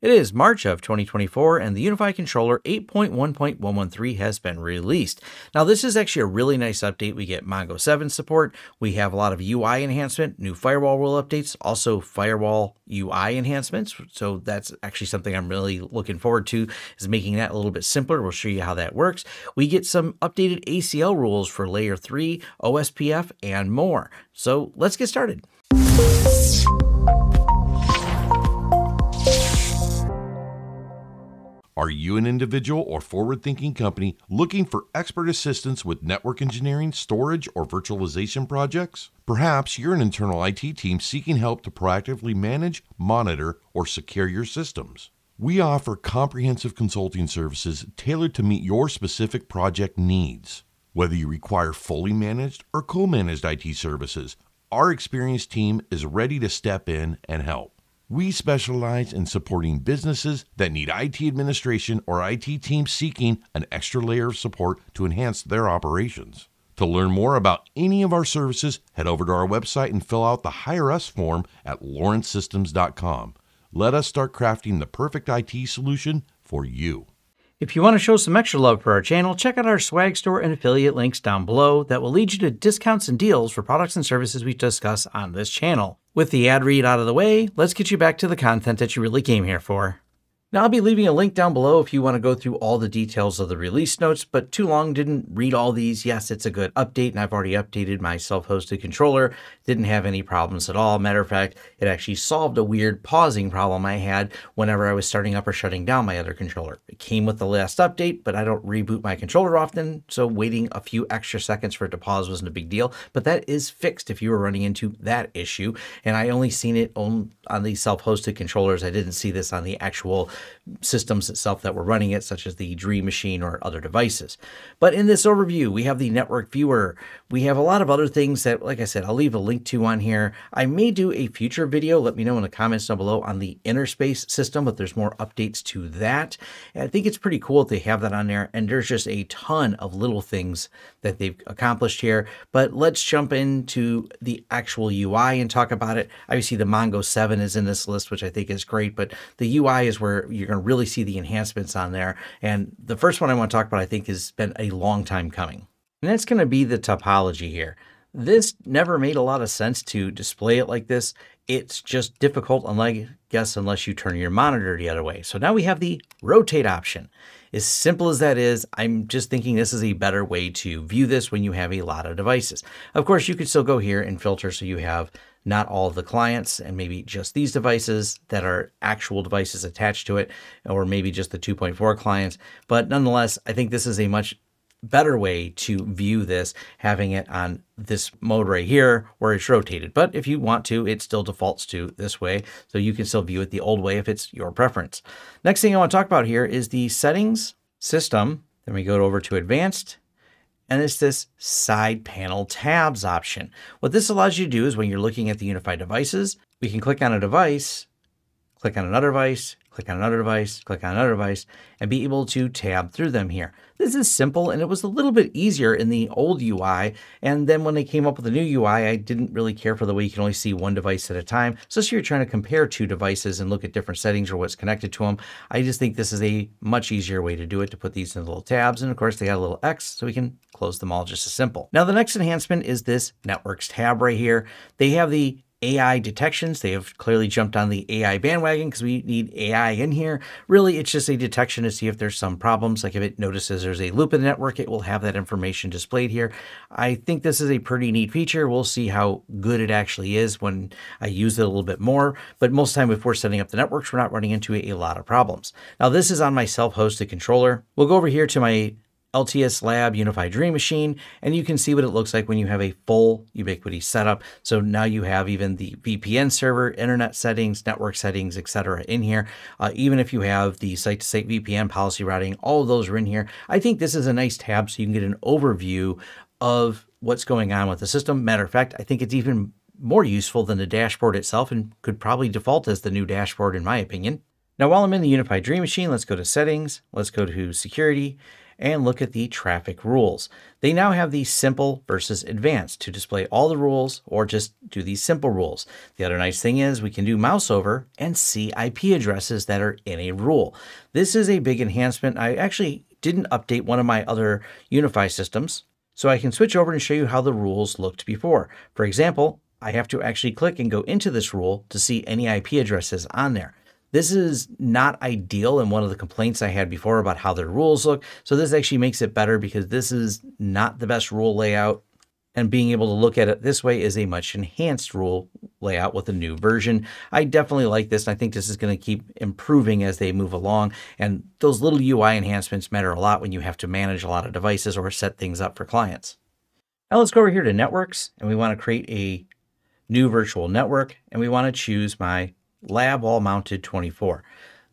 It is March of 2024, and the UniFi controller 8.1.113 has been released. Now, this is actually a really nice update. We get Mongo 7 support. We have a lot of UI enhancement, new firewall rule updates, also firewall UI enhancements. So that's actually something I'm really looking forward to, is making that a little bit simpler. We'll show you how that works. We get some updated ACL rules for layer 3, OSPF, and more. So let's get started. Are you an individual or forward-thinking company looking for expert assistance with network engineering, storage, or virtualization projects? Perhaps you're an internal IT team seeking help to proactively manage, monitor, or secure your systems. We offer comprehensive consulting services tailored to meet your specific project needs. Whether you require fully managed or co-managed IT services, our experienced team is ready to step in and help. We specialize in supporting businesses that need IT administration or IT teams seeking an extra layer of support to enhance their operations. To learn more about any of our services, head over to our website and fill out the Hire Us form at lawrencesystems.com. Let us start crafting the perfect IT solution for you. If you want to show some extra love for our channel, check out our swag store and affiliate links down below that will lead you to discounts and deals for products and services we discuss on this channel. With the ad read out of the way, let's get you back to the content that you really came here for. Now, I'll be leaving a link down below if you want to go through all the details of the release notes, but too long, didn't read all these. Yes, it's a good update, and I've already updated my self-hosted controller. Didn't have any problems at all. Matter of fact, it actually solved a weird pausing problem I had whenever I was starting up or shutting down my other controller. It came with the last update, but I don't reboot my controller often, so waiting a few extra seconds for it to pause wasn't a big deal. But that is fixed if you were running into that issue, and I only seen it on the self-hosted controllers. I didn't see this on the actual systems itself that were running it, such as the Dream machine or other devices. But in this overview, we have the network viewer. We have a lot of other things that, like I said, I'll leave a link to on here. I may do a future video. Let me know in the comments down below on the Interspace system, but there's more updates to that. And I think it's pretty cool that they have that on there. And there's just a ton of little things that they've accomplished here. But let's jump into the actual UI and talk about it. Obviously, the Mongo 7 is in this list, which I think is great, but the UI is where you're going to really see the enhancements on there. And the first one I want to talk about, I think, has been a long time coming. And that's going to be the topology here. This never made a lot of sense to display it like this. It's just difficult, unless you turn your monitor the other way. So now we have the rotate option. As simple as that is, I'm just thinking this is a better way to view this when you have a lot of devices. Of course, you could still go here and filter so you have not all of the clients and maybe just these devices that are actual devices attached to it, or maybe just the 2.4 clients. But nonetheless, I think this is a much better way to view this, having it on this mode right here where it's rotated. But if you want to, it still defaults to this way. So you can still view it the old way if it's your preference. Next thing I want to talk about here is the settings system. Then we go over to advanced. And it's this side panel tabs option. What this allows you to do is when you're looking at the UniFi devices, we can click on a device, click on another device, click on another device, click on another device, and be able to tab through them here. This is simple, and it was a little bit easier in the old UI. And then when they came up with the new UI, I didn't really care for the way you can only see one device at a time. So if you're trying to compare two devices and look at different settings or what's connected to them, I just think this is a much easier way to do it, to put these in little tabs. And of course, they got a little X, so we can close them all just as simple. Now, the next enhancement is this networks tab right here. They have the AI detections. They have clearly jumped on the AI bandwagon because we need AI in here. Really, it's just a detection to see if there's some problems. Like if it notices there's a loop in the network, it will have that information displayed here. I think this is a pretty neat feature. We'll see how good it actually is when I use it a little bit more. But most of the time, if we're setting up the networks, we're not running into a lot of problems. Now, this is on my self-hosted controller. We'll go over here to my LTS Lab UniFi Dream machine, and you can see what it looks like when you have a full Ubiquiti setup. So now you have even the VPN server, internet settings, network settings, etc. in here. Even if you have the site-to-site VPN policy routing, all of those are in here. I think this is a nice tab so you can get an overview of what's going on with the system. Matter of fact, I think it's even more useful than the dashboard itself and could probably default as the new dashboard in my opinion. Now, while I'm in the UniFi Dream machine, let's go to settings, let's go to security. and look at the traffic rules. They now have the simple versus advanced to display all the rules or just do these simple rules. The other nice thing is we can do mouse over and see IP addresses that are in a rule. This is a big enhancement. I actually didn't update one of my other UniFi systems, so I can switch over and show you how the rules looked before. For example, I have to actually click and go into this rule to see any IP addresses on there. This is not ideal and one of the complaints I had before about how their rules look. So this actually makes it better because this is not the best rule layout. And being able to look at it this way is a much enhanced rule layout with a new version. I definitely like this. And I think this is going to keep improving as they move along. And those little UI enhancements matter a lot when you have to manage a lot of devices or set things up for clients. Now let's go over here to networks, and we want to create a new virtual network, and we want to choose my lab wall mounted 24.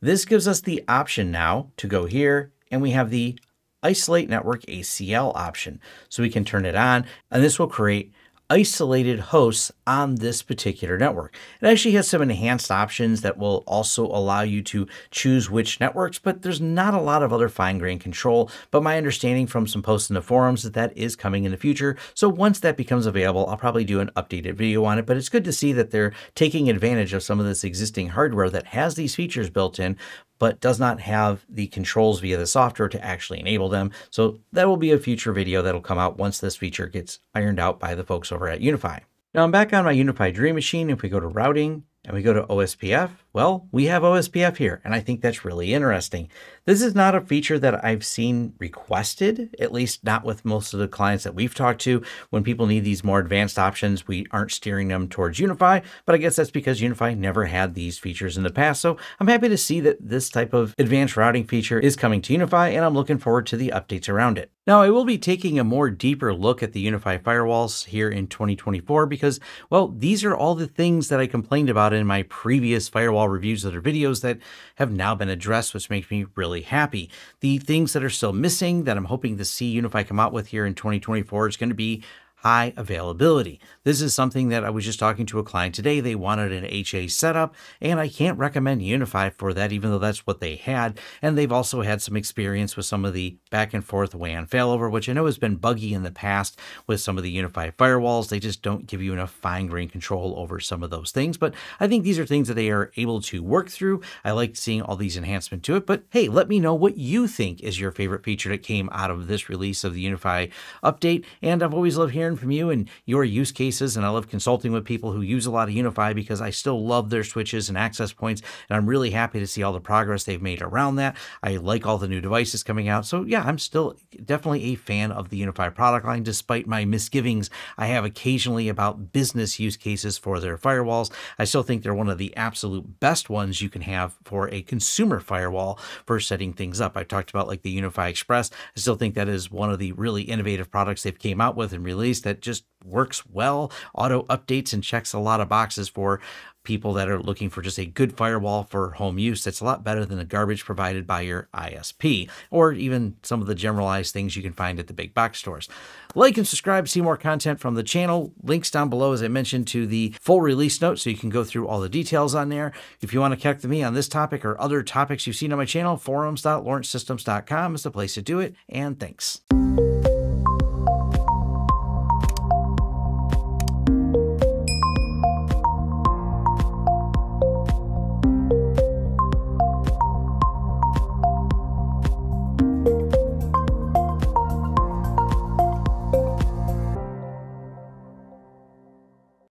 This gives us the option now to go here, and we have the isolate network ACL option. So we can turn it on, and this will create isolated hosts on this particular network. It actually has some enhanced options that will also allow you to choose which networks, but there's not a lot of other fine-grained control. But my understanding from some posts in the forums is that is coming in the future. So once that becomes available, I'll probably do an updated video on it. But it's good to see that they're taking advantage of some of this existing hardware that has these features built in, but does not have the controls via the software to actually enable them. So that will be a future video that'll come out once this feature gets ironed out by the folks over at UniFi. Now I'm back on my UniFi Dream Machine. If we go to routing and we go to OSPF, well, we have OSPF here, and I think that's really interesting. This is not a feature that I've seen requested, at least not with most of the clients that we've talked to. When people need these more advanced options, we aren't steering them towards UniFi, but I guess that's because UniFi never had these features in the past. So I'm happy to see that this type of advanced routing feature is coming to UniFi, and I'm looking forward to the updates around it. Now, I will be taking a more deeper look at the UniFi firewalls here in 2024 because, well, these are all the things that I complained about in my previous firewall reviews of their videos that have now been addressed, which makes me really happy. The things that are still missing that I'm hoping to see UniFi come out with here in 2024 is going to be high availability. This is something that I was just talking to a client today. They wanted an HA setup, and I can't recommend UniFi for that, even though that's what they had. And they've also had some experience with some of the back and forth WAN failover, which I know has been buggy in the past with some of the UniFi firewalls. They just don't give you enough fine-grained control over some of those things. But I think these are things that they are able to work through. I like seeing all these enhancements to it. But hey, let me know what you think is your favorite feature that came out of this release of the UniFi update. And I've always loved hearing from you and your use cases, and I love consulting with people who use a lot of UniFi because I still love their switches and access points, and I'm really happy to see all the progress they've made around that. I like all the new devices coming out, so yeah, I'm still definitely a fan of the UniFi product line, despite my misgivings I have occasionally about business use cases for their firewalls. I still think they're one of the absolute best ones you can have for a consumer firewall for setting things up. I talked about like the UniFi Express. I still think that is one of the really innovative products they've came out with and released that just works well, auto updates, and checks a lot of boxes for people that are looking for just a good firewall for home use. That's a lot better than the garbage provided by your ISP, or even some of the generalized things you can find at the big box stores. Like and subscribe to see more content from the channel. Links down below, as I mentioned, to the full release notes, so you can go through all the details on there. If you want to connect with me on this topic or other topics you've seen on my channel, forums.lawrencesystems.com is the place to do it, and thanks.